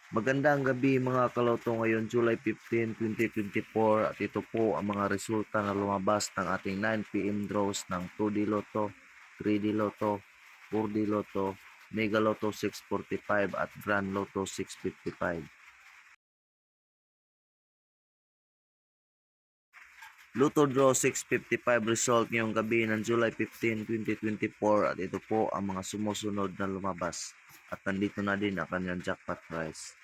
Magandang gabi mga kaloto, ngayon July 15, 2024 at ito po ang mga resulta na lumabas ng ating 9 PM draws ng 2D Lotto, 3D Lotto, 4D Lotto, Mega Lotto 645 at Grand Lotto 655. Lotto Draw 655 result ngayong gabi ng July 15, 2024 at ito po ang mga sumusunod na lumabas at nandito na din ang kanyang jackpot prize.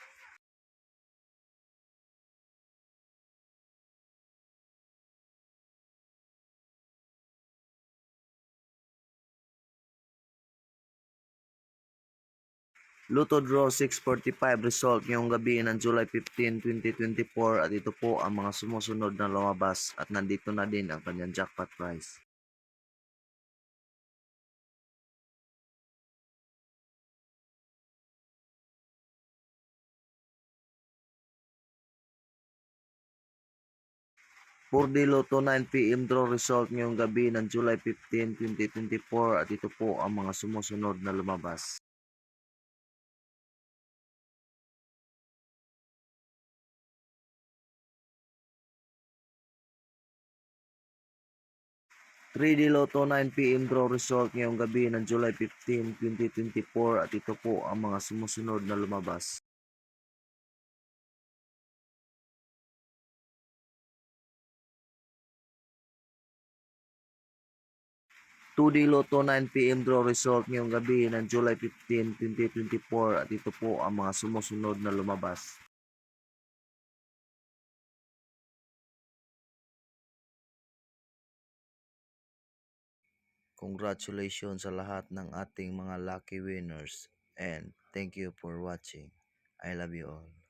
Lotto Draw 645 result ngayong gabi ng July 15, 2024 at ito po ang mga sumusunod na lumabas at nandito na din ang kanyang jackpot prize. For the Lotto 9 PM draw result ngayong gabi ng July 15, 2024 at ito po ang mga sumusunod na lumabas. Three d Lotto 9 PM draw result ngayong gabi ng July 15, 2024 at ito po ang mga sumusunod na lumabas. Two d Lotto 9 PM draw result ngayong gabi ng July 15, 2024 at ito po ang mga sumusunod na lumabas. Congratulations sa lahat ng ating mga lucky winners and thank you for watching. I love you all.